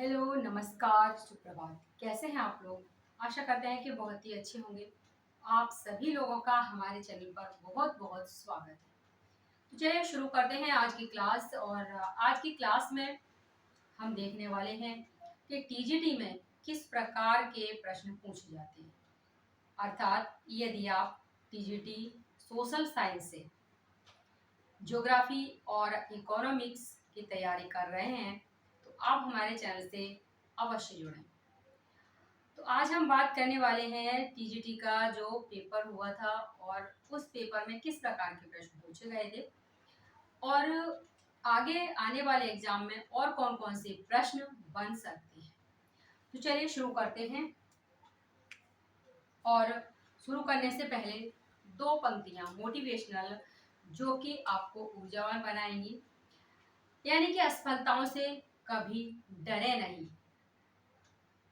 Hello, नमस्कार, सुप्रभात। कैसे हैं आप लोग? आशा करते हैं कि बहुत ही अच्छे होंगे। आप सभी लोगों का हमारे चैनल पर बहुत-बहुत स्वागत है। तो चलिए शुरू करते हैं आज की क्लास और आज की क्लास में हम देखने वाले हैं कि टीजीटी में किस प्रकार के प्रश्न पूछे जाते हैं। अर्थात यदि आप टीजीटी सोशल साइंस से ज्योग्राफी और इकोनॉमिक्स की तैयारी कर रहे हैं, तो आप हमारे चैनल से अवश्य जुड़ें। तो आज हम बात करने वाले हैं टीजीटी का जो पेपर हुआ था और उस पेपर में किस प्रकार के प्रश्न पूछे गए थे और आगे आने वाले एग्जाम में और कौन-कौन से प्रश्न बन सकते हैं। तो चलिए शुरू करते हैं और शुरू करने से पहले दो पंक्तियां मोटिवेशनल जो कि आपको ऊर्जावान बनाएंगी, यानी कि असफलताओं से कभी डरे नहीं।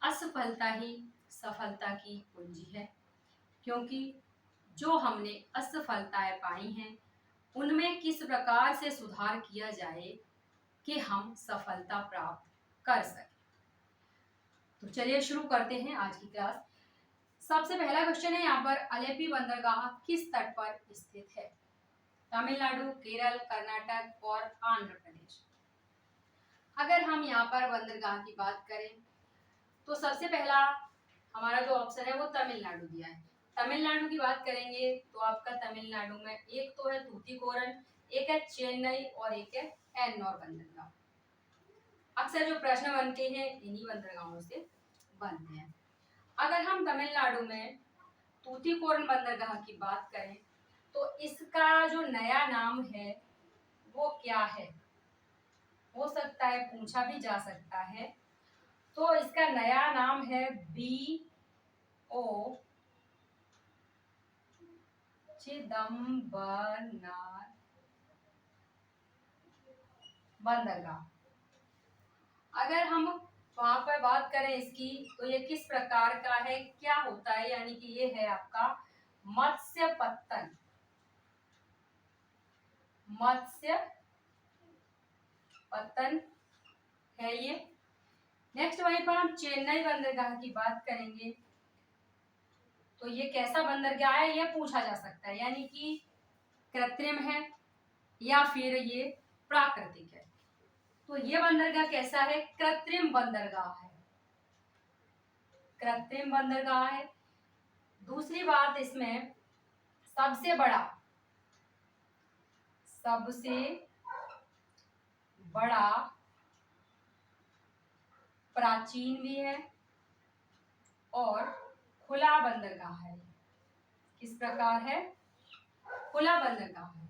असफलता ही सफलता की कुंजी है, क्योंकि जो हमने असफलताएं पाई हैं उनमें किस प्रकार से सुधार किया जाए कि हम सफलता प्राप्त कर सकें। तो चलिए शुरू करते हैं आज की क्लास। सबसे पहला क्वेश्चन है यहाँ पर, अलेपी बंदरगाह किस तट पर स्थित है? तमिलनाडु, केरल, कर्नाटक और आंध्र प्रदेश। अगर हम यहाँ पर बंदरगाह की बात करें तो सबसे पहला हमारा जो ऑप्शन है वो तमिलनाडु दिया है। तमिलनाडु की बात करेंगे तो आपका तमिलनाडु में एक तो है तूतीकोरन, एक है चेन्नई और एक है एन्नोर बंदरगाह। अक्सर जो प्रश्न बनते हैं इन्हीं बंदरगाहों से बनते हैं। अगर हम तमिलनाडु में तूतीकोरन बंदरगाह की बात करें तो इसका जो नया नाम है वो क्या है, हो सकता है पूछा भी जा सकता है। तो इसका नया नाम है BO चिदम्बरनार बंदरगाह। अगर हम वहां पर बात करें इसकी तो ये किस प्रकार का है, क्या होता है, यानी कि ये है आपका मत्स्य पत्तन। मत्स्य पत्तन है ये। नेक्स्ट वहीं पर हम चेन्नई बंदरगाह की बात करेंगे तो ये कैसा बंदरगाह है ये पूछा जा सकता है, यानी कि कृत्रिम है या फिर ये प्राकृतिक है। तो ये बंदरगाह कैसा है? कृत्रिम बंदरगाह है, कृत्रिम बंदरगाह है। दूसरी बात इसमें सबसे बड़ा प्राचीन भी है और खुला बंदरगाह है। किस प्रकार है? खुला बंदरगाह है।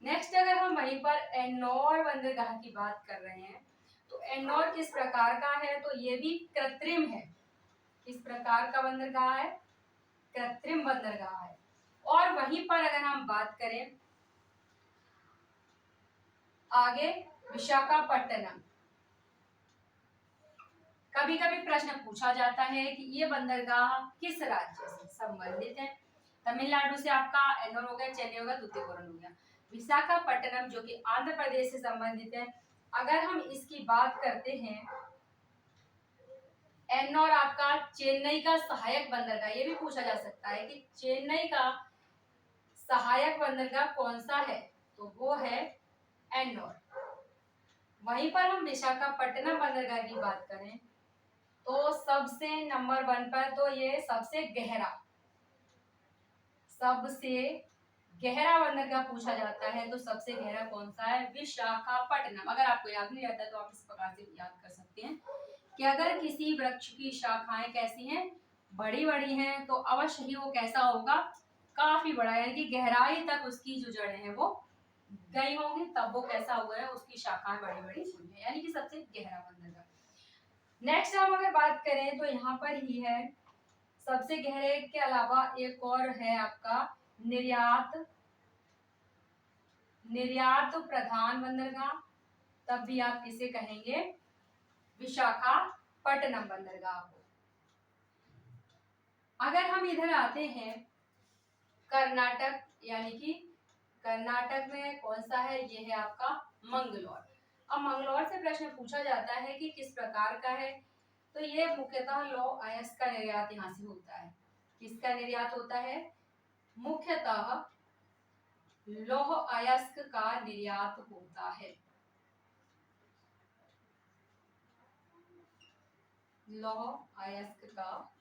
नेक्स्ट अगर हम वहीं पर एन्नोर बंदरगाह की बात कर रहे हैं तो एन्नोर किस प्रकार का है? तो ये भी कृत्रिम है। किस प्रकार का बंदरगाह है? कृत्रिम बंदरगाह है। और वहीं पर अगर हम बात करें आगे विशाखापट्टनम, कभी कभी प्रश्न पूछा जाता है कि ये बंदरगाह किस राज्य से संबंधित है। तमिलनाडु से आपका एन्नोर हो गया, चेन्नई हो गया, तूतीकोरन हो गया। विशाखापट्टनम जो कि आंध्र प्रदेश से संबंधित है। अगर हम इसकी बात करते हैं, एन्नोर आपका चेन्नई का सहायक बंदरगाह, ये भी पूछा जा सकता है कि चेन्नई का सहायक बंदरगाह कौन सा है, तो वो है एन्नोर। वहीं पर हम विशाखापट्टनम बंदरगाह की बात करें तो सबसे नंबर 1 पर तो ये सबसे गहरा बंदरगाह पूछा जाता है। तो सबसे गहरा कौन सा है? विशाखापट्टनम। अगर आपको याद नहीं रहता तो आप इस प्रकार से याद कर सकते हैं कि अगर किसी वृक्ष की शाखाएं कैसी हैं? बड़ी बड़ी हैं, तो अवश्य ही वो कैसा होगा? काफी बड़ा, यानी कि गहराई तक उसकी जो जड़ें हैं वो गई होंगी, तब वो कैसा हुआ है? उसकी शाखाएं बड़ी बड़ी हुई है, यानी कि सबसे गहरा बंदरगाह। नेक्स्ट हम अगर बात करें तो यहाँ पर ही है सबसे गहरे के अलावा एक और है आपका निर्यात प्रधान बंदरगाह, तब भी आप इसे कहेंगे विशाखापट्टनम बंदरगाह को। अगर हम इधर आते हैं कर्नाटक, यानी कि कर्नाटक में कौन सा है? ये है आपका मंगलोर। अब मंगलौर से प्रश्न पूछा जाता है कि किस प्रकार का है, तो ये मुख्यतः लौह अयस्क का निर्यात यहाँ से होता है। किसका निर्यात होता है? मुख्यतः लौह अयस्क का निर्यात होता है। लौह अयस्क का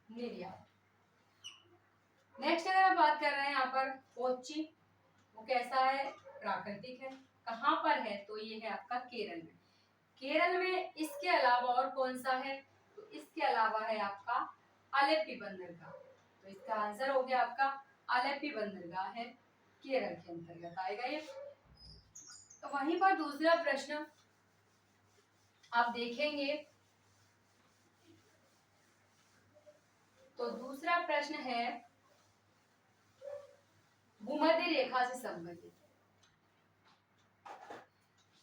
निर्यात। नेक्स्ट अगर आप बात कर रहे हैं यहाँ पर कोच्चि, वो कैसा है? प्राकृतिक है। कहाँ पर है? तो ये है आपका केरल में। केरल में इसके अलावा और कौन सा है? तो इसके अलावा है आपका आलेप्पी बंदरगाह। तो इसका आंसर हो गया आपका आलेप्पी बंदरगाह है, केरल के अंतर्गत आएगा ये। तो वहीं पर दूसरा प्रश्न आप देखेंगे, तो दूसरा प्रश्न है भूमध्य रेखा से संबंधित।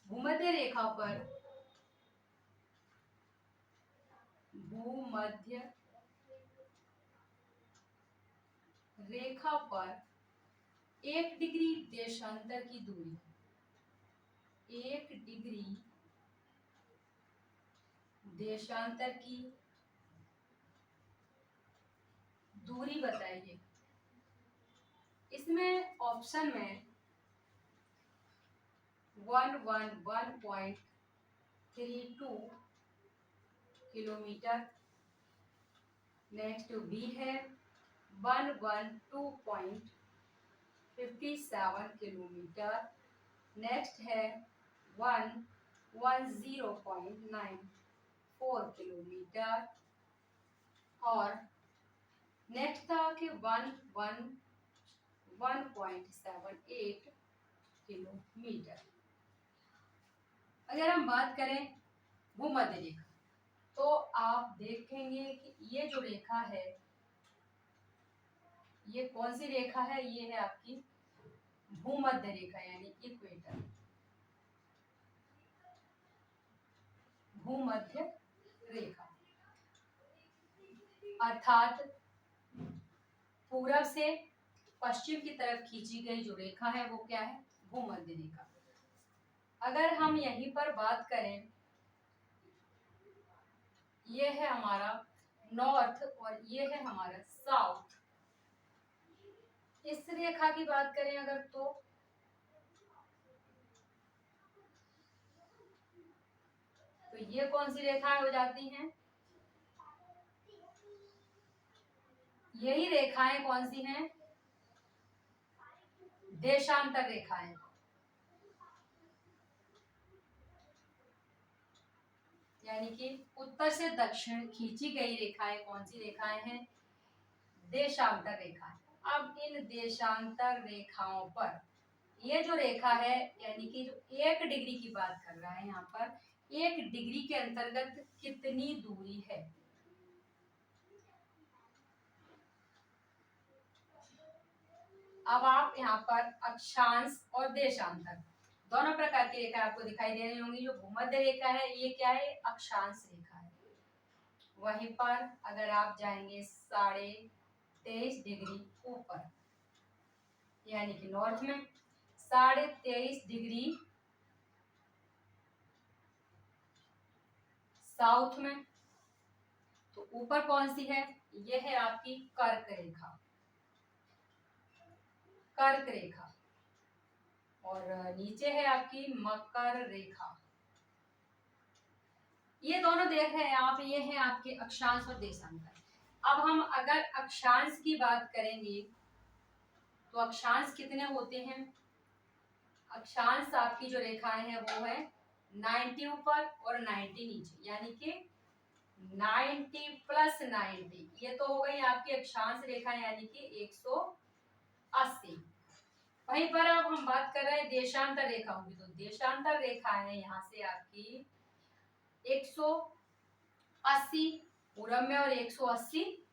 भूमध्य रेखा पर, भूमध्य रेखा पर 1 डिग्री देशांतर की दूरी, 1 डिग्री देशांतर की दूरी बताइए। इसमें ऑप्शन में 111.32 किलोमीटर, नेक्स्ट बी है 112.57 किलोमीटर, नेक्स्ट है 110.94 किलोमीटर, और नेक्स्ट था कि 111.78 किलोमीटर। अगर हम बात करें भूमध्य रेखा, तो आप देखेंगे कि ये जो रेखा है, ये कौन सी रेखा है? ये है आपकी भूमध्य रेखा, यानी इक्वेटर, भूमध्य रेखा। अर्थात पूरब से पश्चिम की तरफ खींची गई जो रेखा है वो क्या है? भूमध्य रेखा। अगर हम यहीं पर बात करें, ये है हमारा नॉर्थ और ये है हमारा साउथ। इस रेखा की बात करें अगर, तो ये कौन सी रेखाएं हो जाती हैं? यही रेखाएं कौन सी हैं? देशांतर रेखाएं। यानी कि उत्तर से दक्षिण खींची गई रेखाएं कौन सी रेखाएं हैं? देशांतर रेखाएं। अब इन देशांतर रेखाओं पर ये जो रेखा है, यानी कि जो 1 डिग्री की बात कर रहा है यहाँ पर, 1 डिग्री के अंतर्गत कितनी दूरी है? अब आप यहाँ पर अक्षांश और देशांतर दोनों प्रकार की रेखा आपको दिखाई दे रही होंगी। जो भूमध्य रेखा है ये क्या है? अक्षांश रेखा है। वहीं पर अगर आप जाएंगे 23.5 डिग्री ऊपर, यानी कि नॉर्थ में 23.5 डिग्री साउथ में, तो ऊपर कौन सी है? ये है आपकी कर्क रेखा, कर्क रेखा, और नीचे है आपकी मकर रेखा। ये दोनों देख रहे हैं आप, ये है आपके अक्षांश और देशांतर। अब हम अगर अक्षांश की बात करेंगे, तो अक्षांश कितने होते हैं? अक्षांश आपकी जो रेखाएं हैं वो है 90 ऊपर और 90 नीचे, यानी कि 90 प्लस 90, ये तो हो गई आपकी अक्षांश रेखा, यानी कि 180। वहीं पर अब हम बात कर रहे हैं देशांतर रेखाओं की, तो देशांतर रेखा है यहाँ से आपकी 180 पूरब में और 180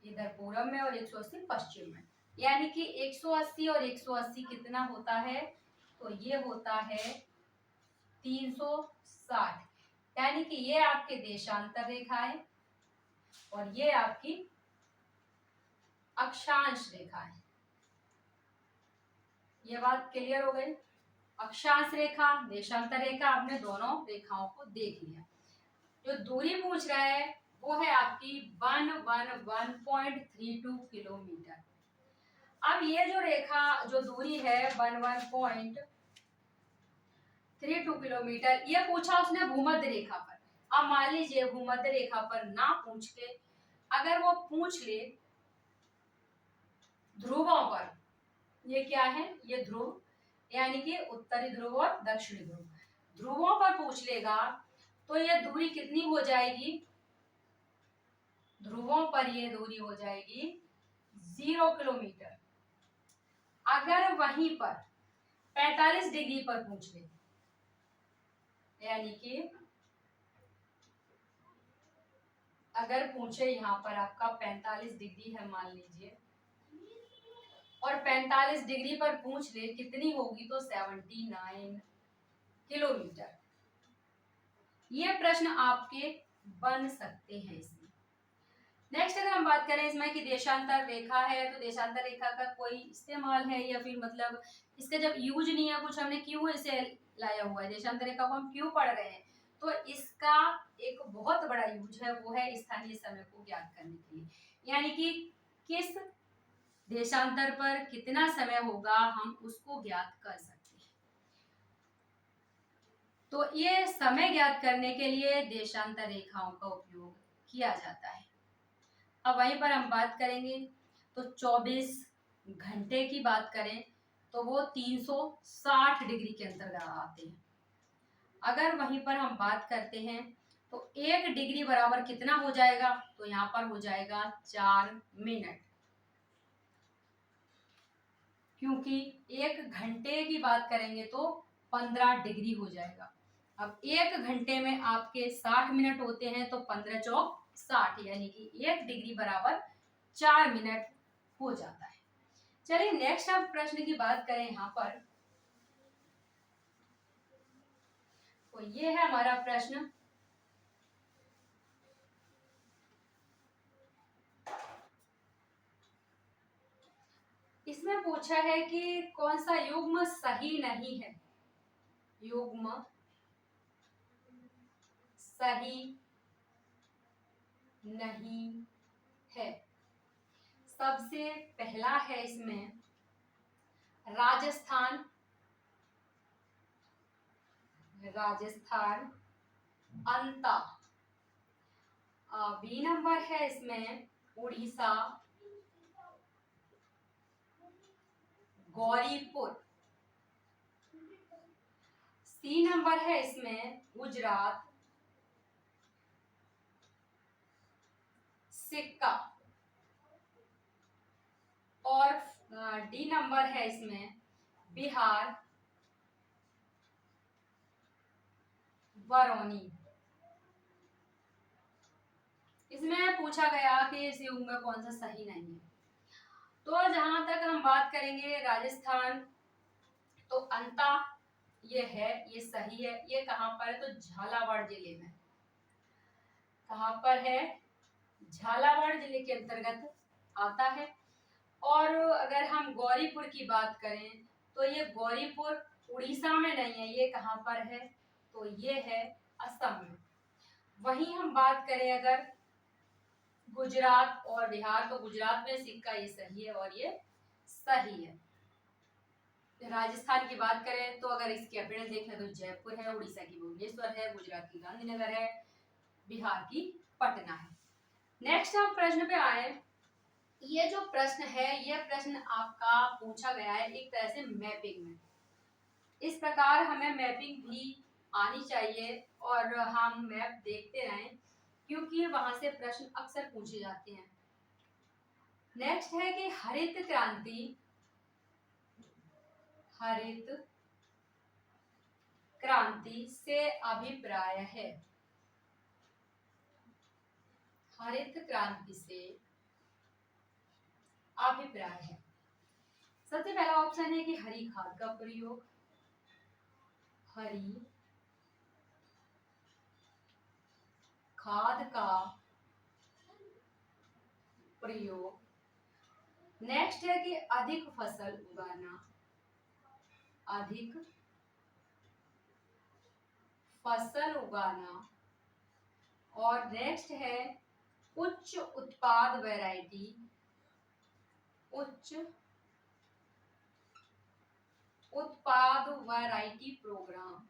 इधर पूरब में और 180 पश्चिम में, यानी कि 180 और 180 कितना होता है? तो ये होता है 360, यानी कि ये आपके देशांतर रेखा है और ये आपकी अक्षांश रेखा है। ये बात क्लियर हो गई? अक्षांश रेखा, देशांतर रेखा, आपने दोनों रेखाओं को देख लिया। जो दूरी पूछ रहा है वो है आपकी 111.32 किलोमीटर। अब ये जो रेखा, जो दूरी है 11.32 किलोमीटर, ये पूछा उसने भूमध्य रेखा पर। अब मान लीजिए भूमध्य रेखा पर ना पूछ के अगर वो पूछ ले ध्रुवों पर, ये क्या है, ये ध्रुव यानी कि उत्तरी ध्रुव और दक्षिणी ध्रुव, ध्रुवों पर पूछ लेगा तो ये दूरी कितनी हो जाएगी, ध्रुवों पर ये दूरी हो जाएगी 0 किलोमीटर। अगर वहीं पर 45 डिग्री पर पूछ ले, यानी कि अगर पूछे यहाँ पर आपका 45 डिग्री है मान लीजिए, और 45 डिग्री पर पूछ ले कितनी होगी, तो 79 किलोमीटर। ये प्रश्न आपके बन सकते हैं इसमें। नेक्स्ट अगर हम बात करें इसमें कि देशांतर रेखा है, तो देशांतर रेखा का कोई इस्तेमाल है या फिर मतलब इसका जब यूज नहीं है कुछ, हमने क्यों इसे लाया हुआ है, देशांतर रेखा को हम क्यों पढ़ रहे हैं, तो इसका एक बहुत बड़ा यूज है, वो है स्थानीय समय को ज्ञात करने के लिए, यानी कि किस देशांतर पर कितना समय होगा हम उसको ज्ञात कर सकते हैं। तो ये समय ज्ञात करने के लिए देशांतर रेखाओं का उपयोग किया जाता है। अब वहीं पर हम बात करेंगे तो 24 घंटे की बात करें तो वो 360 डिग्री के अंतर्गत आते हैं। अगर वहीं पर हम बात करते हैं तो 1 डिग्री बराबर कितना हो जाएगा, तो यहाँ पर हो जाएगा 4 मिनट, क्योंकि 1 घंटे की बात करेंगे तो 15 डिग्री हो जाएगा। अब 1 घंटे में आपके 60 मिनट होते हैं, तो 15 चौक 60, यानी कि 1 डिग्री बराबर 4 मिनट हो जाता है। चलिए नेक्स्ट आप प्रश्न की बात करें यहाँ पर, तो ये है हमारा प्रश्न। इसमें पूछा है कि कौन सा युग्म सही नहीं है, युग्म सही नहीं है। सबसे पहला है इसमें राजस्थान, राजस्थान अंता। बी नंबर है इसमें उड़ीसा, गौरीपुर। सी नंबर है इसमें गुजरात, सिक्का। और डी नंबर है इसमें बिहार, बरौनी। इसमें पूछा गया कि इस युग में कौन सा सही नहीं है, तो जहां तक हम बात करेंगे राजस्थान, तो अंता ये है, ये सही है। ये कहां पर है, तो झालावाड़ जिले में। कहां पर है, झालावाड़ जिले के अंतर्गत आता है। और अगर हम गौरीपुर की बात करें तो ये गौरीपुर उड़ीसा में नहीं है, ये कहां पर है, तो ये है असम में। वहीं हम बात करें अगर गुजरात और बिहार, तो गुजरात में सिक्का, ये सही है और ये सही है। राजस्थान की बात करें तो अगर इसकी कैपिटल देखें तो जयपुर है, उड़ीसा की भुवनेश्वर है, गुजरात की गांधीनगर है, बिहार की पटना है। नेक्स्ट हम प्रश्न पे आए। ये जो प्रश्न है, ये प्रश्न आपका पूछा गया है एक तरह से मैपिंग में। इस प्रकार हमें मैपिंग भी आनी चाहिए और हम मैप देखते रहें, क्योंकि वहां से प्रश्न अक्सर पूछे जाते हैं। नेक्स्ट है कि हरित क्रांति, हरित क्रांति से अभिप्राय है, हरित क्रांति से अभिप्राय है। सबसे पहला ऑप्शन है कि हरी खाद का प्रयोग, हरी खाद का प्रयोग। नेक्स्ट है कि अधिक फसल उगाना, अधिक फसल उगाना, और नेक्स्ट है उच्च उत्पाद वैरायटी, उच्च उत्पाद वैरायटी प्रोग्राम,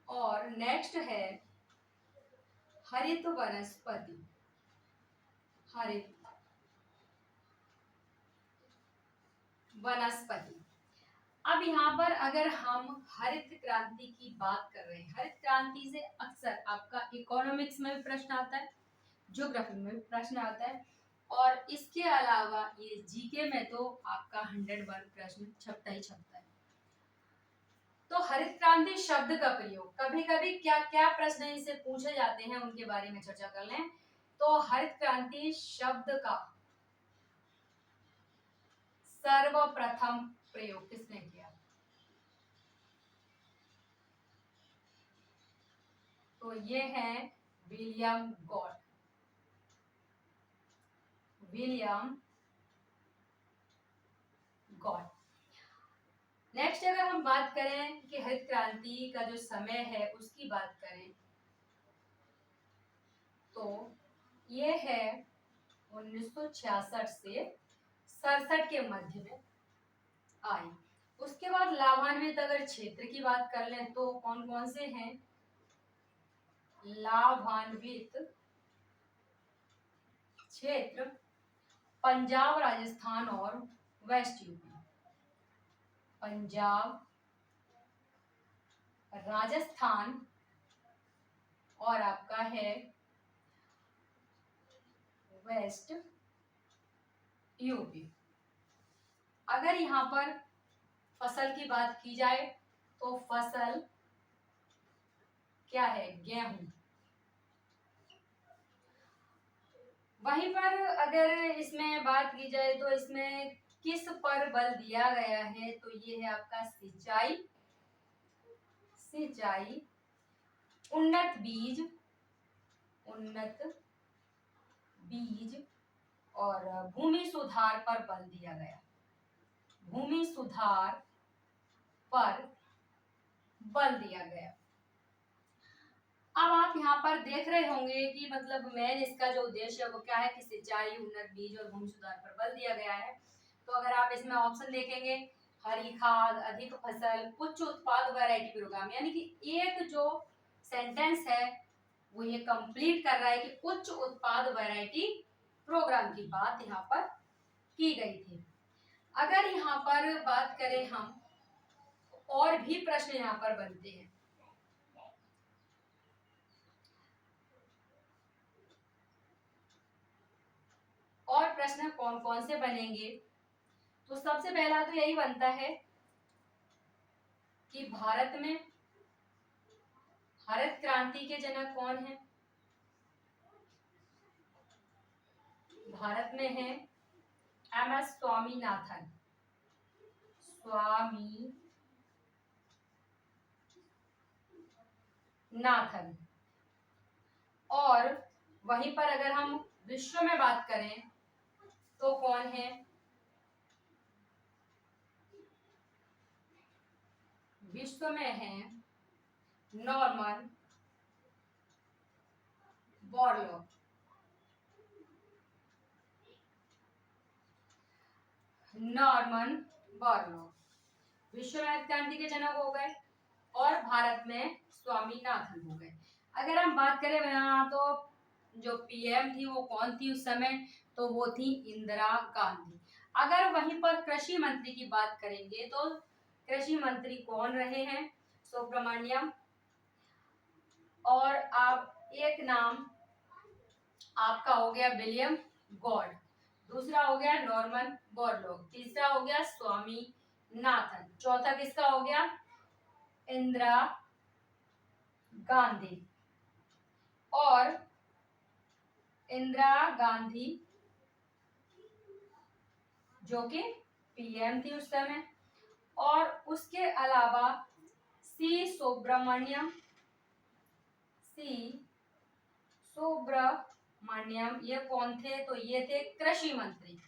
और नेक्स्ट है हरित वनस्पति, हरित वनस्पति। अब यहाँ पर अगर हम हरित क्रांति की बात कर रहे हैं, हरित क्रांति से अक्सर आपका इकोनॉमिक्स में भी प्रश्न आता है, ज्योग्राफी में भी प्रश्न आता है, और इसके अलावा ये जीके में तो आपका 100 बार प्रश्न छपता ही छपता है। तो हरित क्रांति शब्द का प्रयोग कभी कभी क्या क्या प्रश्न इनसे पूछे जाते हैं उनके बारे में चर्चा कर लें। तो हरित क्रांति शब्द का सर्वप्रथम प्रयोग किसने किया? तो ये है William God, William God. Next अगर हम बात करें कि हरित क्रांति का जो समय है उसकी बात करें तो ये है 1966 से 67 के मध्य में आई। उसके बाद लाभान्वित अगर क्षेत्र की बात कर लें तो कौन कौन से हैं? लाभान्वित क्षेत्र पंजाब, राजस्थान और वेस्ट यूपी। पंजाब, राजस्थान और आपका है वेस्ट यूपी। अगर यहाँ पर फसल की बात की जाए तो फसल क्या है? गेहूं। वहीं पर अगर इसमें बात की जाए तो इसमें किस पर बल दिया गया है? तो ये है आपका सिंचाई, सिंचाई, उन्नत बीज, उन्नत बीज और भूमि सुधार पर बल दिया गया, भूमि सुधार पर बल दिया गया। अब आप यहाँ पर देख रहे होंगे कि मतलब मेन इसका जो उद्देश्य है वो क्या है कि सिंचाई, उन्नत बीज और भूमि सुधार पर बल दिया गया है। तो अगर आप इसमें ऑप्शन देखेंगे हरी खाद, अधिक फसल, उच्च उत्पाद वैरायटी प्रोग्राम, यानी कि एक जो सेंटेंस है वो ये कंप्लीट कर रहा है कि उच्च उत्पाद वैरायटी प्रोग्राम की बात यहाँ पर की गई थी। अगर यहाँ पर बात करें हम, और भी प्रश्न यहाँ पर बनते हैं। और प्रश्न कौन कौन से बनेंगे? तो सबसे पहला तो यही बनता है कि भारत में हरित क्रांति के जनक कौन है? भारत में है एम.एस. स्वामीनाथन, स्वामीनाथन। और वहीं पर अगर हम विश्व में बात करें तो कौन है? विश्व में है नॉर्मन बोरलॉग, नॉर्मन बोरलॉग विश्व में हरित क्रांति के जनक हो गए और भारत में स्वामीनाथन हो गए। अगर हम बात करें यहाँ तो जो पीएम थी वो कौन थी उस समय? तो वो थी इंदिरा गांधी। अगर वहीं पर कृषि मंत्री की बात करेंगे तो कृषि मंत्री कौन रहे हैं? सुब्रमण्यम। और आप एक नाम आपका हो गया विलियम गॉड, दूसरा हो गया नॉर्मन बोरलॉग, तीसरा हो गया स्वामीनाथन, चौथा किसका हो गया? इंदिरा गांधी। और इंदिरा गांधी जो कि पीएम थी उस समय, और उसके अलावा सी सुब्रमण्यम, ये कौन थे? तो ये थे कृषि मंत्री।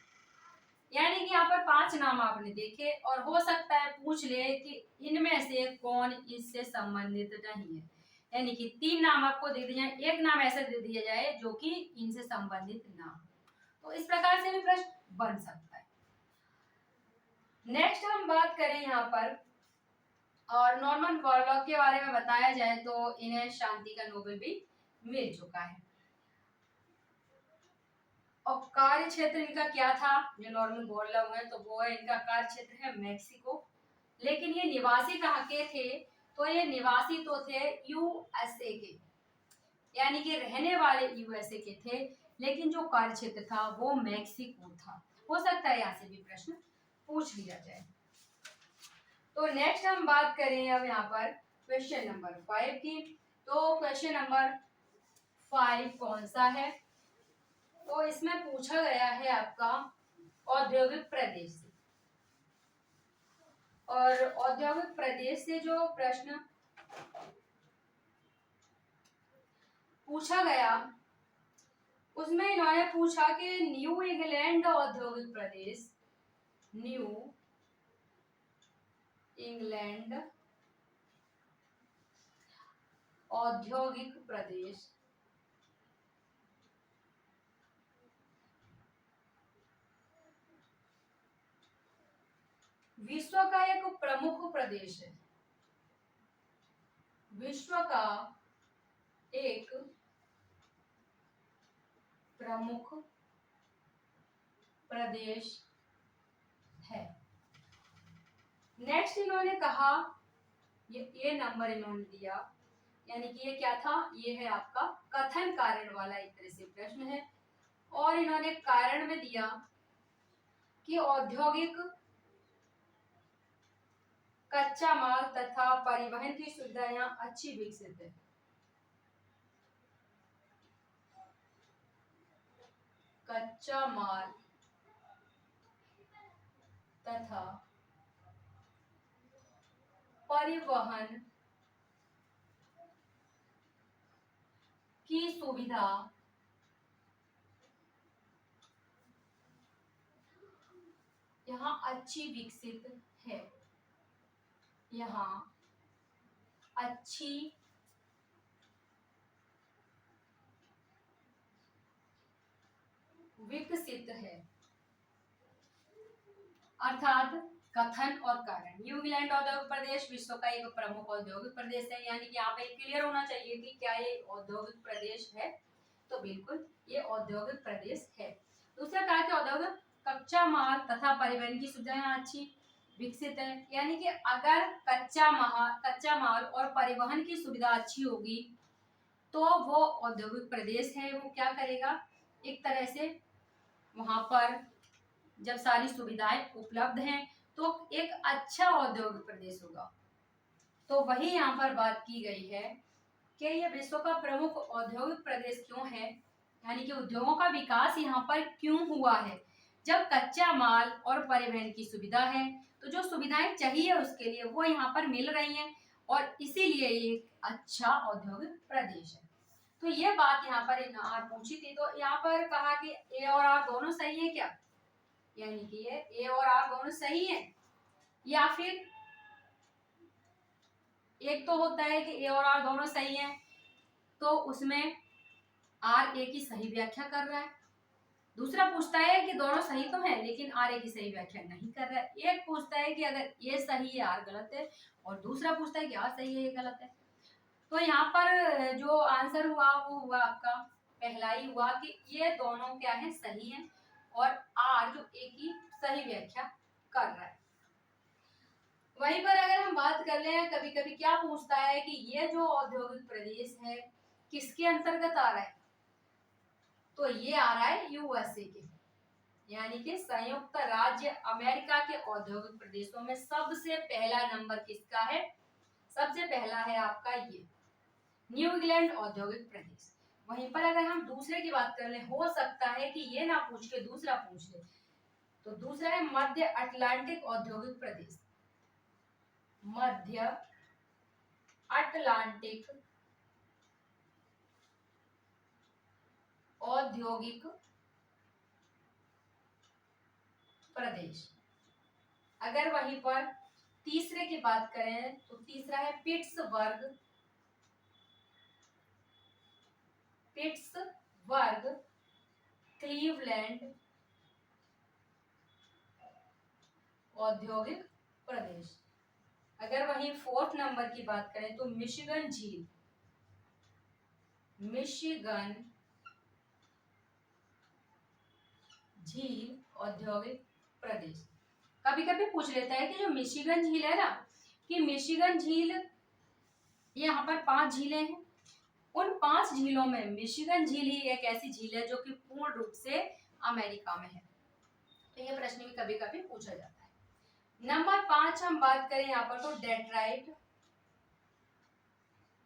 यानी कि यहाँ पर 5 नाम आपने देखे और हो सकता है पूछ ले कि इनमें से कौन इससे संबंधित नहीं है, यानी कि 3 नाम आपको दे दिए जाए, एक नाम ऐसा दे दिया जाए जो कि इनसे संबंधित ना हो, तो इस प्रकार से भी प्रश्न बन सकता है। नेक्स्ट हम बात करें यहाँ पर, और नॉर्मन बोरलॉग के बारे में बताया जाए तो इन्हें शांति का नोबेल भी मिल चुका है। और कार्य क्षेत्र इनका क्या था, जो नॉर्मन बोरलॉग है तो वो है, इनका कार्य क्षेत्र है मेक्सिको, लेकिन ये निवासी कहाँ के थे, तो ये निवासी तो थे यूएसए के, यानी कि रहने वाले यूएसए के थे, लेकिन जो कार्य क्षेत्र था वो मेक्सिको था। हो सकता है यहाँ से भी प्रश्न पूछ लिया जाए। तो नेक्स्ट हम बात करें अब यहाँ पर क्वेश्चन नंबर 5 की। तो क्वेश्चन नंबर 5 कौन सा है, तो इसमें पूछा गया है आपका औद्योगिक प्रदेश से, और औद्योगिक प्रदेश से जो प्रश्न पूछा गया उसमें इन्होंने पूछा कि न्यू इंग्लैंड औद्योगिक प्रदेश, न्यू इंग्लैंड औद्योगिक प्रदेश विश्व का एक प्रमुख प्रदेश है, विश्व का एक प्रमुख प्रदेश है। नेक्स्ट इन्होंने कहा, ये नंबर इन्होंने दिया, यानी कि ये क्या था, ये है आपका कथन कारण वाला एक तरह से प्रश्न है, और इन्होंने कारण में दिया कि औद्योगिक कच्चा माल तथा परिवहन की सुविधा यहाँ अच्छी विकसित है। कच्चा माल तथा परिवहन की सुविधा यहाँ अच्छी विकसित है, यहाँ अच्छी विकसित है। अर्थात कथन और कारण, न्यू इंग्लैंड औद्योगिक प्रदेश विश्व का एक प्रमुख औद्योगिक प्रदेश है, यानी कि यहाँ पे क्लियर होना चाहिए कि क्या ये औद्योगिक प्रदेश है, तो बिल्कुल ये औद्योगिक प्रदेश है। दूसरा कहा कि औद्योगिक कच्चा माल तथा परिवहन की सुविधा यहाँ अच्छी विकसित है, यानी कि अगर कच्चा माल और परिवहन की सुविधा अच्छी होगी तो वो औद्योगिक प्रदेश है वो क्या करेगा, एक तरह से वहां पर जब सारी सुविधाएं उपलब्ध हैं तो एक अच्छा औद्योगिक प्रदेश होगा। तो वही यहाँ पर बात की गई है कि यह विश्व का प्रमुख औद्योगिक प्रदेश क्यों है, यानी कि उद्योगों का विकास यहाँ पर क्यों हुआ है, जब कच्चा माल और परिवहन की सुविधा है तो जो सुविधाएं चाहिए उसके लिए वो यहाँ पर मिल रही हैं, और इसीलिए ये अच्छा औद्योगिक प्रदेश है। तो ये बात यहाँ पर पूछी थी, तो यहाँ पर कहा कि ए और आर दोनों सही है क्या, यानी कि ये ए और आर दोनों सही है, या फिर एक तो होता है कि ए और आर दोनों सही हैं तो उसमें आर ए की सही व्याख्या कर रहा है, दूसरा पूछता है कि दोनों सही तो हैं लेकिन आर ए की सही व्याख्या नहीं कर रहा है, एक पूछता है कि अगर ये सही है आर गलत है, और दूसरा पूछता है कि आर सही है ये गलत है। तो यहाँ पर जो आंसर हुआ वो हुआ आपका पहला ही हुआ कि ये दोनों क्या है, सही है, और आर जो ए की सही व्याख्या कर रहा है। वहीं पर अगर हम बात कर लें, कभी कभी क्या पूछता है कि ये जो औद्योगिक प्रदेश है किसके अंतर्गत आ रहा है, तो ये आ रहा है यूएसए के, यानी कि संयुक्त राज्य अमेरिका के औद्योगिक प्रदेशों में सबसे पहला नंबर किसका है, सबसे पहला है आपका ये न्यू इंग्लैंड औद्योगिक प्रदेश। वहीं पर अगर हम दूसरे की बात कर ले, हो सकता है कि ये ना पूछ के दूसरा पूछ ले, तो दूसरा है मध्य अटलांटिक औद्योगिक प्रदेश, मध्य अटलांटिक औद्योगिक प्रदेश। अगर वहीं पर तीसरे की बात करें तो तीसरा है पिट्सबर्ग क्लीवलैंड औद्योगिक प्रदेश। अगर वहीं फोर्थ नंबर की बात करें तो मिशिगन झील औद्योगिक प्रदेश। कभी कभी पूछ लेता है कि जो मिशिगन झील है ना, कि मिशिगन झील, यहाँ पर 5 झीलें हैं, उन 5 झीलों में मिशिगन झील ही एक ऐसी झील है जो कि पूर्ण रूप से अमेरिका में है। तो ये प्रश्न भी कभी कभी पूछा जाता है। नंबर 5 हम बात करें यहाँ पर तो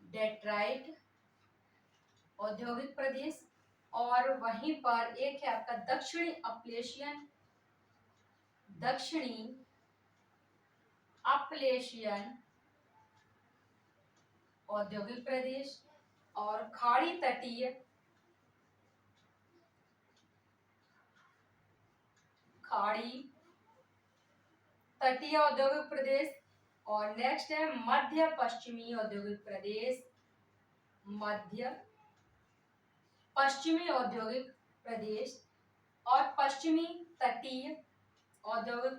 डेट्राइट औद्योगिक प्रदेश। और वहीं पर एक है आपका दक्षिणी अपलेशियन औद्योगिक प्रदेश। और खाड़ी तटीय औद्योगिक प्रदेश। और नेक्स्ट है मध्य पश्चिमी औद्योगिक प्रदेश, और पश्चिमी तटीय औद्योगिक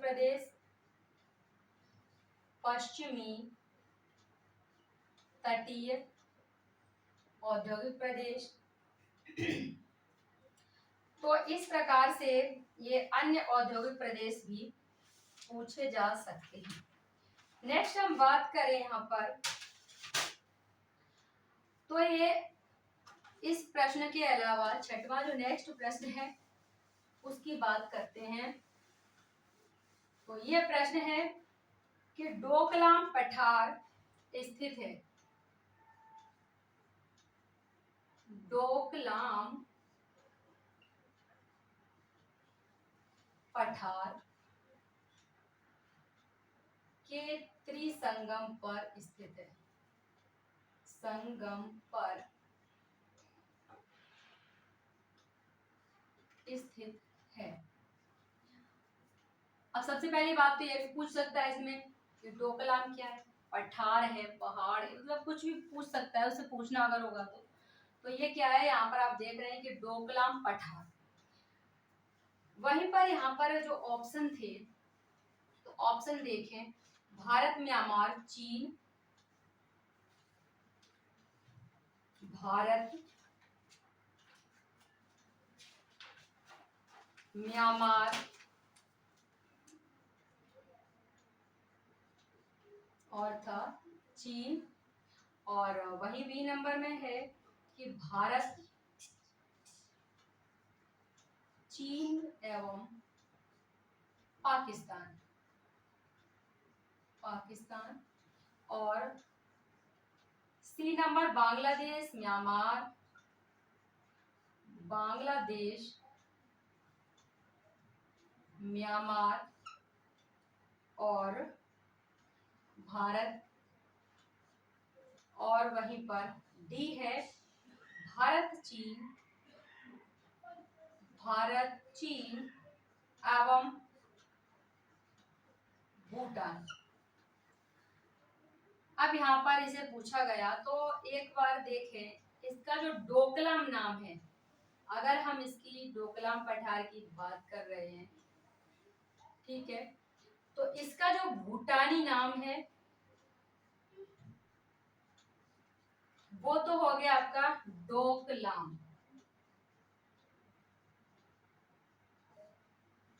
प्रदेश। तो इस प्रकार से ये अन्य औद्योगिक प्रदेश भी पूछे जा सकते हैं। नेक्स्ट हम बात करें यहाँ पर तो ये इस प्रश्न के अलावा छठवां जो नेक्स्ट प्रश्न है उसकी बात करते हैं। तो ये प्रश्न है कि डोकलाम पठार स्थित है। डोकलाम पठार के त्रिसंगम पर स्थित है। अब सबसे पहली बात तो ये भी पूछ सकता है इसमें कि डोकलाम क्या है, पठार है, पहाड़ है, मतलब कुछ भी पूछ सकता है, उससे पूछना अगर होगा तो ये क्या है, यहाँ पर आप देख रहे हैं कि डोकलाम पठार। वहीं पर यहाँ पर जो ऑप्शन थे तो ऑप्शन देखें, भारत म्यांमार चीन, भारत म्यांमार और था चीन। और वही बी नंबर में है कि भारत चीन एवं पाकिस्तान। और सी नंबर बांग्लादेश म्यांमार, म्यांमार और भारत। और वहीं पर डी है भारत चीन एवं भूटान। अब यहाँ पर इसे पूछा गया तो एक बार देखें इसका जो डोकलाम नाम है, अगर हम इसकी डोकलाम पठार की बात कर रहे हैं, ठीक है, तो इसका जो भूटानी नाम है वो तो हो गया आपका डोकलाम।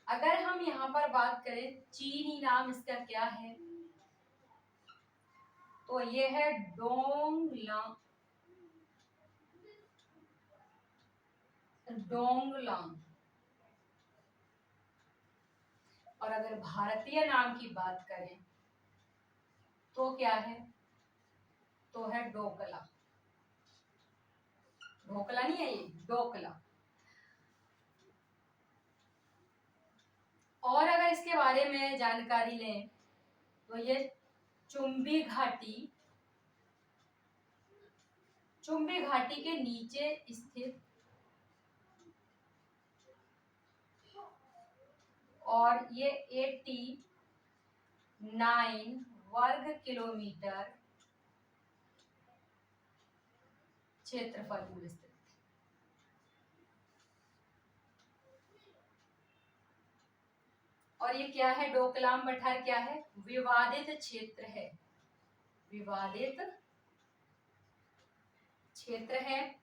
अगर हम यहाँ पर बात करें चीनी नाम इसका क्या है, तो ये है डोंगलांग। और अगर भारतीय नाम की बात करें तो क्या है, तो है डोकला। ढोकला नहीं है ये, डोकला। और अगर इसके बारे में जानकारी लें तो ये चुंबी घाटी के नीचे स्थित और ये 89 वर्ग किलोमीटर क्षेत्रफल में स्थित। और ये क्या है, डोकलाम पठार क्या है, विवादित क्षेत्र है, विवादित क्षेत्र है।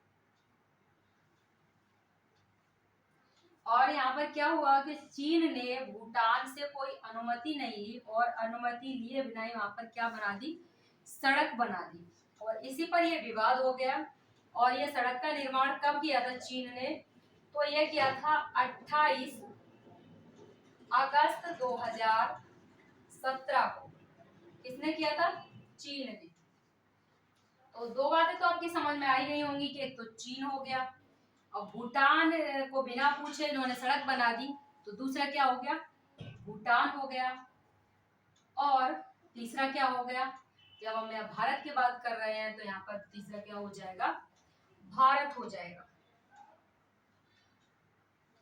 और यहाँ पर क्या हुआ कि चीन ने भूटान से कोई अनुमति नहीं ली और अनुमति लिए बिना ही वहां पर क्या बना दी, सड़क बना दी, और इसी पर यह विवाद हो गया। और ये सड़क का निर्माण कब किया था चीन ने, तो ये किया था 28 अगस्त 2017 को। किसने किया था, चीन ने। तो दो बातें तो आपकी समझ में आई गई होंगी कि एक तो चीन हो गया, और भूटान को बिना पूछे इन्होंने सड़क बना दी, तो दूसरा क्या हो गया, भूटान हो गया। और तीसरा क्या हो गया, जब हम यहाँ भारत की बात कर रहे हैं तो यहाँ पर तीसरा क्या हो जाएगा, भारत हो जाएगा।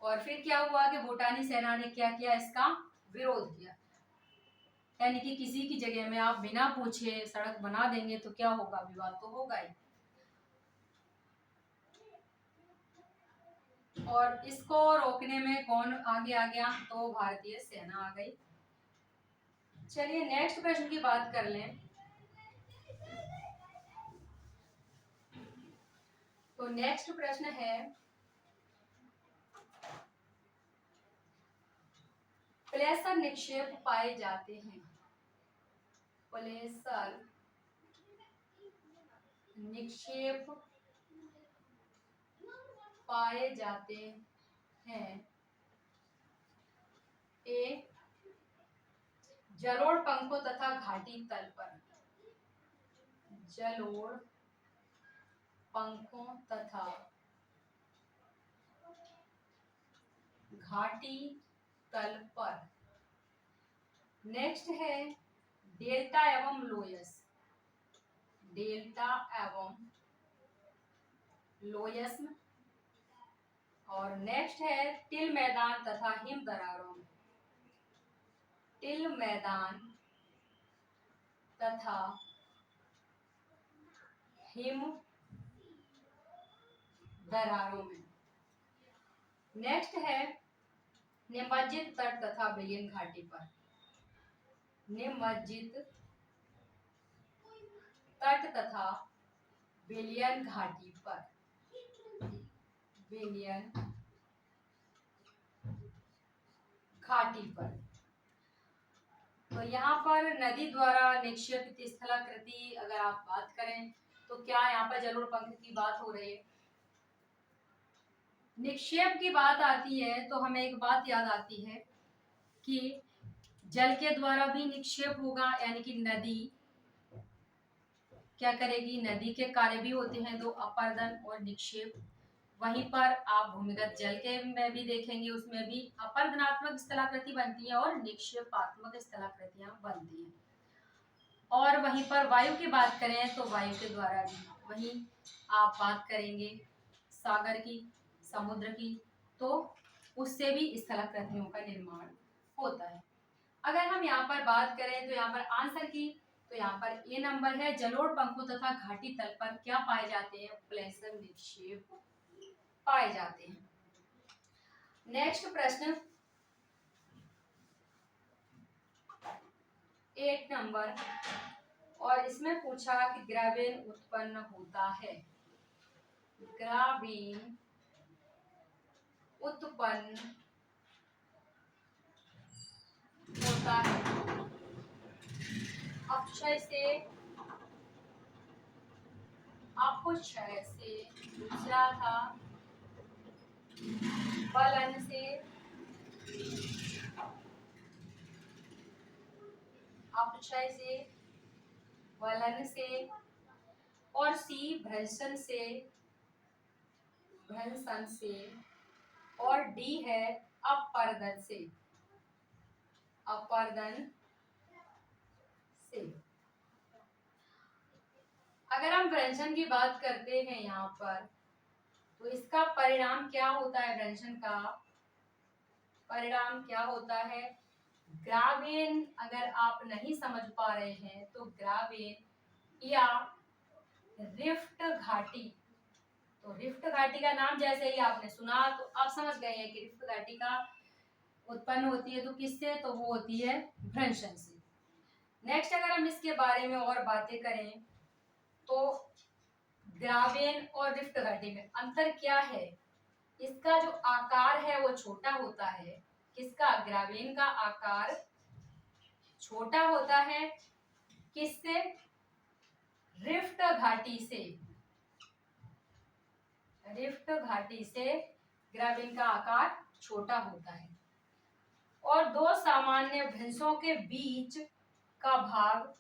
और फिर क्या हुआ कि भूटानी सेना ने क्या किया, इसका विरोध किया, यानी कि किसी की जगह में आप बिना पूछे सड़क बना देंगे तो क्या होगा, विवाद तो होगा ही। और इसको रोकने में कौन आगे आ गया, तो भारतीय सेना आ गई। चलिए नेक्स्ट प्रश्न की बात कर लें। तो नेक्स्ट प्रश्न है, प्लेसर निक्षेप पाए जाते हैं, प्लेसर निक्षेप पाए जाते हैं, ए जलोढ़ पंखों तथा घाटी तल पर, जलोढ़ पंखों तथा घाटी तल पर। नेक्स्ट है डेल्टा एवं लोयस, डेल्टा एवं लोयस। और नेक्स्ट है टिल मैदान तथा हिम दरारों में, टिल मैदान तथा हिम दरारों में। नेक्स्ट है निमज्जित तट तथा विलियन घाटी पर, निमज्जित तट तथा विलियन घाटी पर, विलियन घाटी पर। तो यहाँ पर नदी द्वारा निक्षेपित स्थलाकृति अगर आप बात करें तो क्या यहाँ पर जलोढ़ पंख की बात हो रही है। निक्षेप की बात आती है तो हमें एक बात याद आती है कि जल के द्वारा भी निक्षेप होगा, यानी कि नदी क्या करेगी, नदी के कार्य भी होते हैं दो, अपर्दन और निक्षेप। वहीं पर आप भूमिगत जल के में भी देखेंगे, उसमें भी अपर्दनात्मक स्थलाकृति बनती है और निक्षेपात्मक स्थलाकृतियां बनती हैं। और वहीं पर वायु की बात करें तो वायु के द्वारा भी वहीं आप बात करेंगे सागर की, समुद्र की, तो उससे भी स्थलाकृतियों का निर्माण होता है। अगर हम यहाँ पर बात करें तो यहाँ पर आंसर की, तो यहाँ पर ए नंबर है, जलोढ़ पंखों तथा घाटी तल पर क्या पाए जाते हैं, प्लेसर निक्षेप पाए जाते हैं। नेक्स्ट प्रश्न 8 नंबर, और इसमें पूछा कि ग्रावेन उत्पन्न होता है, ग्रावेन उत्पन्न होता है अपक्षय से, अपक्षय से, दूसरा था फलन से, अपक्षय से, फलन से, और सी भ्रंशन से, भ्रंशन से, और डी है अपर्दन से, अपर्दन से। अगर हम भ्रंशन की बात करते हैं यहाँ पर, तो इसका परिणाम क्या होता है भ्रंशन का, परिणाम क्या होता है? ग्रावेन, अगर आप नहीं समझ पा रहे हैं तो ग्रावेन या रिफ्ट घाटी, तो रिफ्ट घाटी का नाम जैसे ही आपने सुना तो आप समझ गए हैं कि रिफ्ट घाटी का उत्पन्न होती है तो किससे? तो वो होती है भ्रंशन से। नेक्स्ट अगर हम इसके बारे में और बातें करें तो ग्रावेन और रिफ्ट घाटी में अंतर क्या है? इसका जो आकार है वो छोटा होता है। किसका? ग्रावेन का आकार छोटा होता है। किससे? रिफ्ट घाटी से। रिफ्ट घाटी से ग्रावेन का आकार छोटा होता है। और दो सामान्य भ्रंशों के बीच का भाग,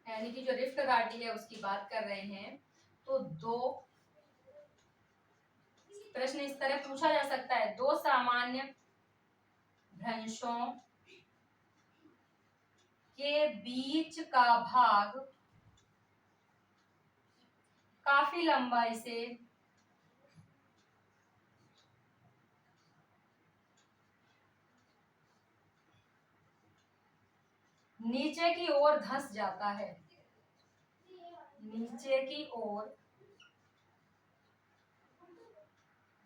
यानी कि जो रिफ्ट घाटी है उसकी बात कर रहे हैं, तो दो प्रश्न इस तरह पूछा जा सकता है, दो सामान्य भ्रंशों के बीच का भाग काफी लंबाई से नीचे की ओर धंस जाता है। नीचे की ओर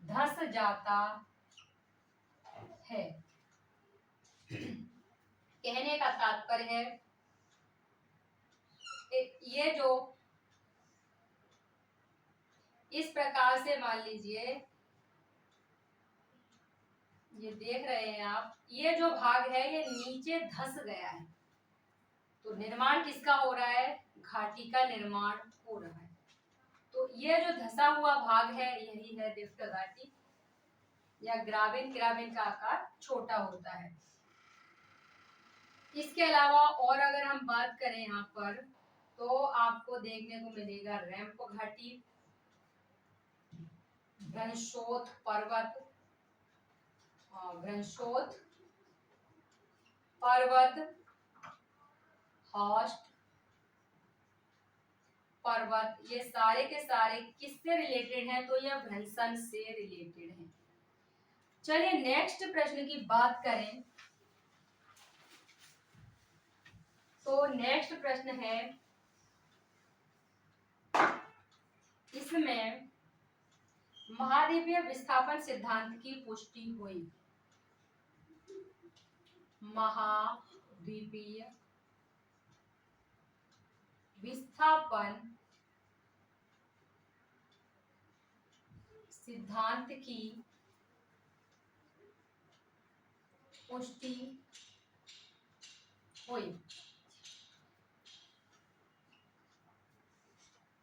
धंस जाता है। कहने का तात्पर्य है ये जो इस प्रकार से, मान लीजिए ये देख रहे हैं आप, ये जो भाग है ये नीचे धंस गया है। तो निर्माण किसका हो रहा है? घाटी का निर्माण हो रहा है। तो ये जो धंसा हुआ भाग है यही है रिफ्ट घाटी या ग्रावेन। ग्रावेन का आकार छोटा होता है। इसके अलावा और अगर हम बात करें यहाँ पर तो आपको देखने को मिलेगा रैंप घाटी, भ्रंशोथ पर्वत, भ्रंशोथ पर्वत, हॉस्ट पर्वत, ये सारे के सारे किससे रिलेटेड हैं? तो यह भ्रंशन से रिलेटेड है। चलिए नेक्स्ट प्रश्न की बात करें तो नेक्स्ट प्रश्न है, इसमें महाद्वीपीय विस्थापन सिद्धांत की पुष्टि हुई। महाद्वीपीय विस्थापन सिद्धांत की पुष्टि हुई।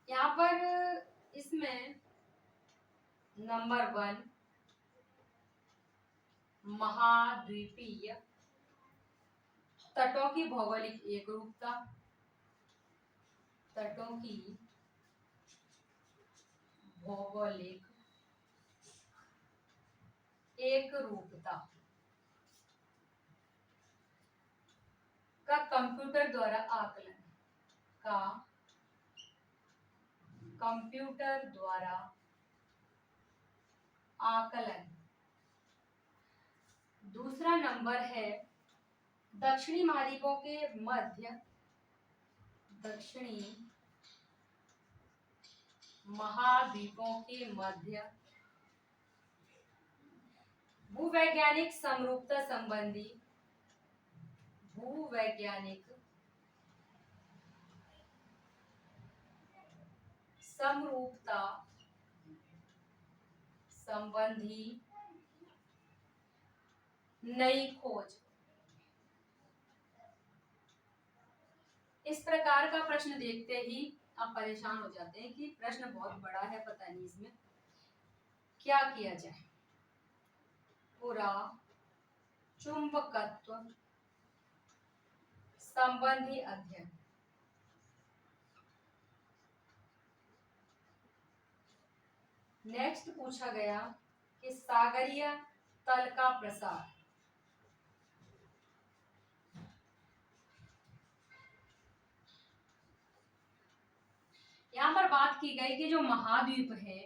यहाँ पर इसमें नंबर 1 महाद्वीपीय तटों की भौगोलिक एकरूपता, तटों की भौगोलिक एकरूपता का कंप्यूटर द्वारा आकलन, का कंप्यूटर द्वारा आकलन। दूसरा नंबर है दक्षिणी महाद्वीपों के मध्य, दक्षिणी महाद्वीपों के मध्य भूवैज्ञानिक समरूपता संबंधी, भूवैज्ञानिक समरूपता संबंधी नई खोज। इस प्रकार का प्रश्न देखते ही आप परेशान हो जाते हैं कि प्रश्न बहुत बड़ा है, पता नहीं इसमें क्या किया जाए। पूरा चुंबकत्व संबंधी अध्ययन। नेक्स्ट पूछा गया कि सागरीय तल का प्रसार। यहाँ पर बात की गई कि जो महाद्वीप है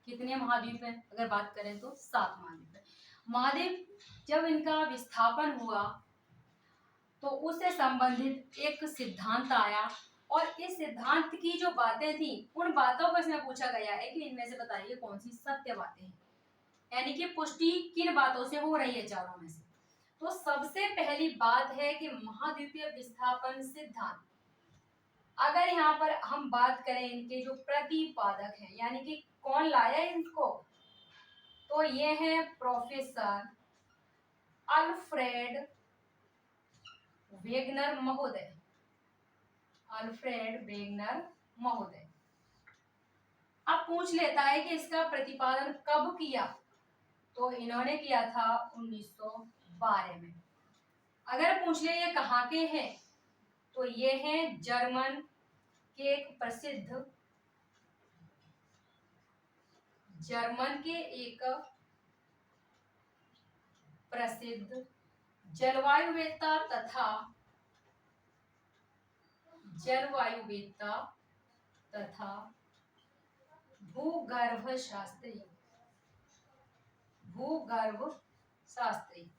कितने महाद्वीप हैं? अगर बात करें तो 7 महाद्वीप है। महाद्वीप जब इनका विस्थापन हुआ तो उससे संबंधित एक सिद्धांत आया, और इस सिद्धांत की जो बातें थी उन बातों को इसमें पूछा गया है कि इनमें से बताइए कौन सी सत्य बातें हैं, यानी कि पुष्टि किन बातों से हो रही है चारों में से। तो सबसे पहली बात है कि महाद्वीपीय विस्थापन सिद्धांत। अगर यहाँ पर हम बात करें इनके जो प्रतिपादक हैं, यानी कि कौन लाया इनको, तो ये है प्रोफेसर अल्फ्रेड वेगनर महोदय। अल्फ्रेड वेगनर महोदय। अब पूछ लेता है कि इसका प्रतिपादन कब किया, तो इन्होंने किया था 1912 में। अगर पूछ ले ये कहाँ के हैं, तो ये हैं जर्मन के एक प्रसिद्ध जलवायुवेत्ता तथा भूगर्भ शास्त्री।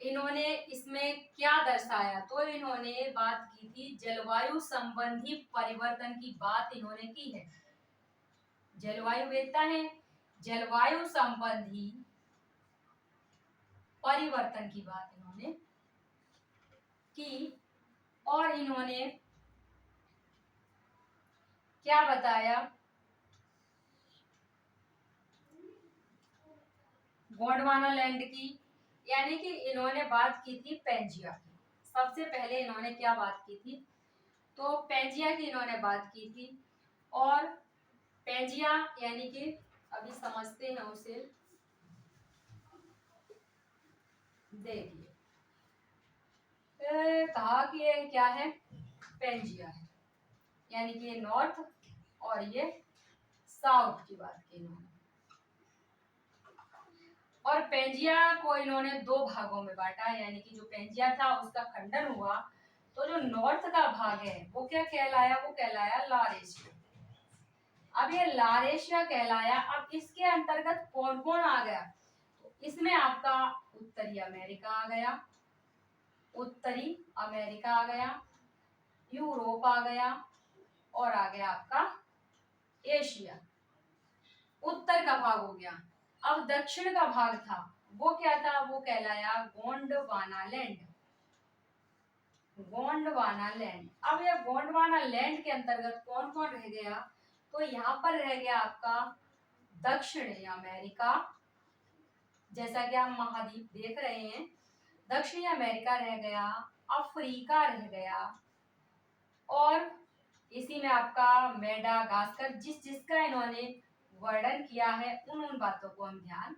इन्होंने इसमें क्या दर्शाया, तो इन्होंने बात की थी जलवायु संबंधी परिवर्तन की बात इन्होंने की है। जलवायुवेत्ता है, जलवायु संबंधी परिवर्तन की बात इन्होंने की, और इन्होंने क्या बताया, गोंडवाना लैंड की, यानी कि इन्होंने बात की थी पेंजिया की। सबसे पहले इन्होंने क्या बात की थी, तो पेंजिया की इन्होंने बात की थी। और पेंजिया यानी कि अभी समझते हैं उसे, देखिए कहा कि ये क्या है, पेंजिया है, यानी कि ये नॉर्थ और ये साउथ की बात की इन्होंने। और पेंजिया को इन्होंने 2 भागों में बांटा, यानी कि जो पेंजिया था उसका खंडन हुआ, तो जो नॉर्थ का भाग है वो क्या कहलाया, वो कहलाया लारेशिया। अब ये लारेशिया कहलाया। अब इसके अंतर्गत कौन कौन आ गया, तो इसमें आपका उत्तरी अमेरिका आ गया, यूरोप आ गया, और आ गया आपका एशिया। उत्तर का भाग हो गया। अब दक्षिण का भाग था वो क्या था, वो कहलाया गोंडवाना लैंड। अब यह गोंडवाना लैंड के अंतर्गत कौन कौन रह गया, तो यहाँ पर रह गया आपका दक्षिणी अमेरिका, जैसा कि आप महाद्वीप देख रहे हैं, दक्षिणी अमेरिका रह गया, अफ्रीका रह गया, और इसी में आपका मेडागास्कर, जिसका इन्होंने वर्णन किया है उन बातों को हम ध्यान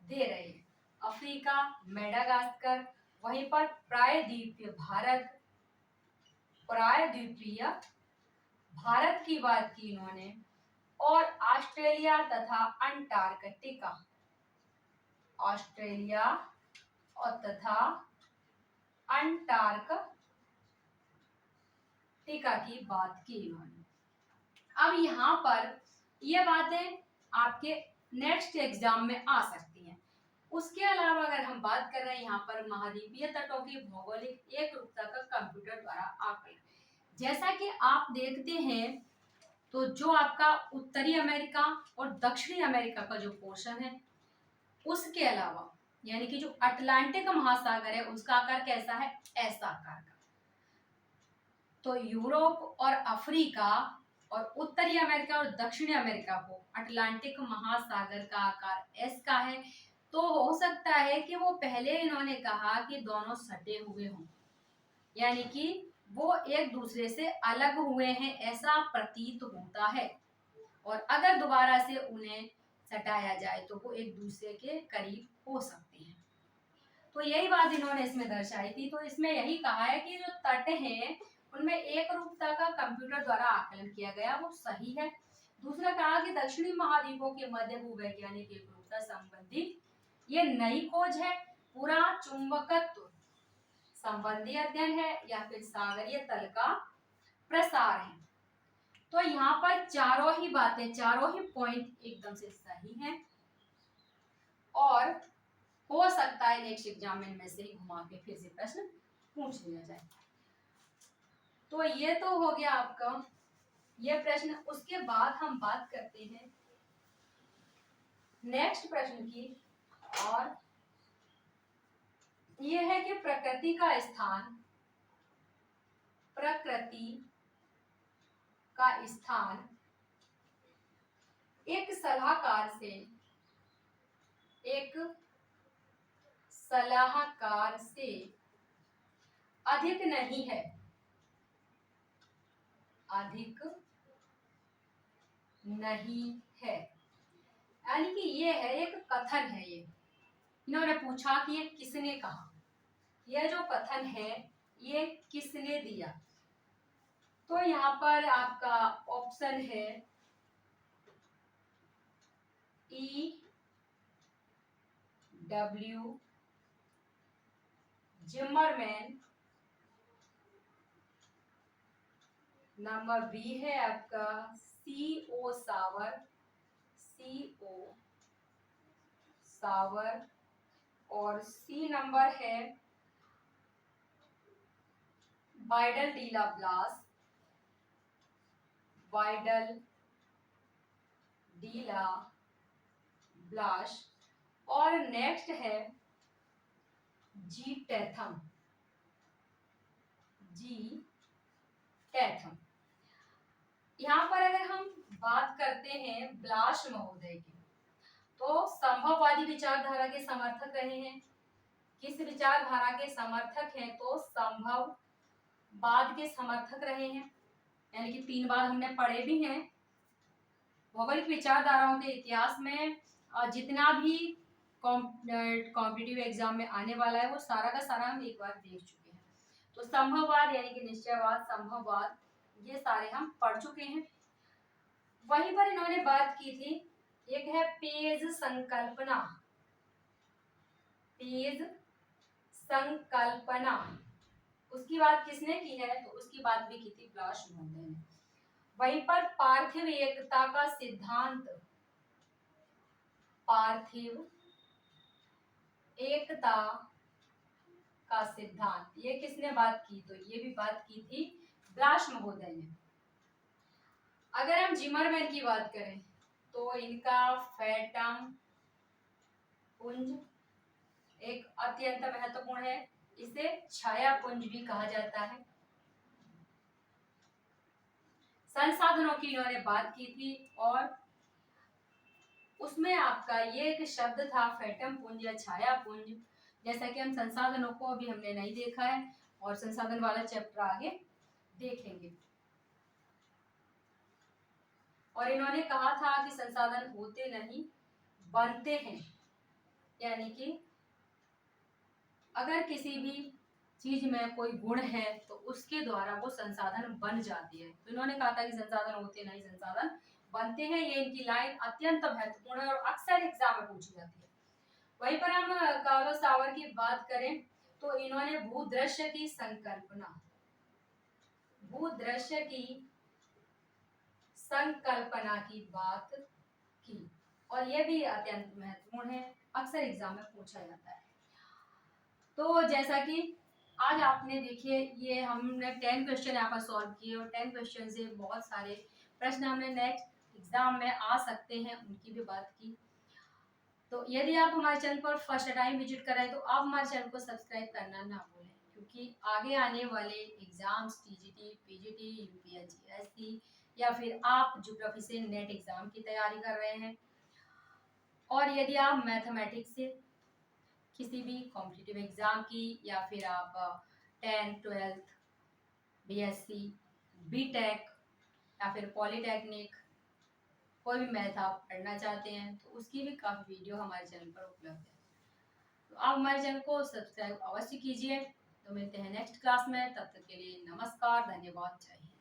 दे रहे हैं। अफ्रीका, मेडागास्कर, वहीं पर प्रायद्वीपीय भारत की बात की इन्होंने, और ऑस्ट्रेलिया तथा अंटार्कटिका की बात की इन्होंने। अब यहाँ पर ये बातें आपके नेक्स्ट एग्जाम में आ सकती हैं। उसके अलावा अगर हम बात कर रहे हैं यहाँ पर महाद्वीपीय तटों की भौगोलिक एकरूपता का कंप्यूटर द्वारा आकलन, जैसा कि आप देखते हैं, तो जो आपका उत्तरी अमेरिका और दक्षिणी अमेरिका का जो पोर्शन है, उसके अलावा यानी कि जो अटलांटिक महासागर है उसका आकार कैसा है, ऐसा आकार का। तो यूरोप और अफ्रीका और उत्तरी अमेरिका और दक्षिणी अमेरिका को अटलांटिक महासागर का आकार एस का है। तो हो सकता है कि वो पहले इन्होंने कहा कि दोनों सटे हुए हों, यानी कि वो एक दूसरे से अलग हुए हैं ऐसा प्रतीत होता है, और अगर दोबारा से उन्हें सटाया जाए तो वो एक दूसरे के करीब हो सकते हैं। तो यही बात इन्होंने इसमें दर्शाई थी। तो इसमें यही कहा है कि जो तट हैं उनमें एक रूपता का कंप्यूटर द्वारा आकलन किया गया, वो सही है। दूसरा कहा कि दक्षिणी महाद्वीपों के मध्य भूवैज्ञानिक एक रूपता संबंधी ये नई खोज है, पूरा चुंबकत्व संबंधी अध्ययन है, या फिर सागरीय तल का प्रसार है। तो यहाँ पर चारों ही बातें, चारों ही पॉइंट एकदम से सही हैं और हो सकता है नेक्स्ट एग्जाम में इनमें से ही घुमा के फिर से प्रश्न पूछ लिया जाए। तो ये तो हो गया आपका ये प्रश्न। उसके बाद हम बात करते हैं नेक्स्ट प्रश्न की, और ये है कि प्रकृति का स्थान, प्रकृति का स्थान एक सलाहकार से अधिक नहीं है, अधिक नहीं है। यानी कि ये है एक कथन है, ये इन्होंने पूछा कि ये किसने कहा, यह जो कथन है ये किसने दिया। तो यहाँ पर आपका ऑप्शन है E.W. जिमरमैन, नंबर बी है आपका C.O. सावर, C.O. सावर, और सी नंबर है वाइडल डीला ब्लास, वाइडल डीला ब्लाश, और नेक्स्ट है जी टैथम, जी टैथम। यहाँ पर अगर हम बात करते हैं ब्लाश महोदय की, तो संभववादी विचारधारा के समर्थक रहे हैं। किस विचारधारा के समर्थक हैं? तो संभववाद के समर्थक रहे हैं। यानी कि 3 बार हमने पढ़े भी हैं। भौगोलिक विचारधाराओं के इतिहास में जितना भी कॉम्पिटिटिव एग्जाम में आने वाला है वो सारा का सारा हम एक बार देख चुके हैं। तो संभववाद यानी कि निश्चयवाद, संभववाद, ये सारे हम पढ़ चुके हैं। वहीं पर इन्होंने बात की थी, एक है पेज संकल्पना, पेज संकल्पना, उसकी बात किसने की है? तो उसकी बात भी की थी ब्लाश महोदय ने। वहीं पर पार्थिव एकता का सिद्धांत, पार्थिव एकता का सिद्धांत, ये किसने बात की? तो ये भी बात की थी ब्लाश महोदय ने। अगर हम जिमरमैन की बात करें तो इनका फैटम पुंज एक अत्यंत महत्वपूर्ण है, इसे छाया पुंज भी कहा जाता है। संसाधनों की इन्होंने बात की थी और उसमें आपका ये एक शब्द था फैटम पुंज या छाया पुंज। जैसा कि हम संसाधनों को अभी हमने नहीं देखा है और संसाधन वाला चैप्टर आगे देखेंगे। और इन्होंने कहा था कि संसाधन होते नहीं बनते हैं, यानी कि अगर किसी भी चीज में कोई गुण है तो उसके द्वारा वो संसाधन बन जाती है। तो इन्होंने कहा था कि संसाधन होते नहीं, संसाधन बनते हैं। ये इनकी लाइन अत्यंत महत्वपूर्ण है और अक्सर एग्जाम में पूछी जाती है। वहीं पर हम कार्लो सावर की बात करें तो इन्होंने भूदृश्य की संकल्पना, भूदृश्य की संकल्पना की बात की और यह भी अत्यंत महत्वपूर्ण है, अक्सर एग्जाम में पूछा जाता है। तो जैसा कि आज आपने देखिए ये हमने 10 क्वेश्चन यहाँ पर सॉल्व किए और 10 क्वेश्चन से बहुत सारे प्रश्न हमने नेक्स्ट एग्जाम में आ सकते हैं उनकी भी बात की। तो यदि आप हमारे चैनल पर फर्स्ट टाइम विजिट कर रहे हैं तो आप हमारे चैनल को सब्सक्राइब करना ना भूलें, क्योंकि आगे आने वाले एग्जाम्स टीजीटी, पीजीटी, यूपीएससी या फिर आप ज्योग्राफी से नेट एग्जाम की तैयारी कर रहे हैं और यदि आप मैथमेटिक्स से किसी भी कॉम्पिटिटिव एग्जाम की या फिर आप 10th 12th बीएससी, बीटेक या फिर पॉलीटेक्निक कोई भी मैथ आप पढ़ना चाहते हैं तो उसकी भी काफ़ी वीडियो हमारे चैनल पर उपलब्ध है। तो आप हमारे चैनल को सब्सक्राइब अवश्य कीजिए। तो मिलते हैं नेक्स्ट क्लास में, तब तक के लिए नमस्कार, धन्यवाद, जय हिंद।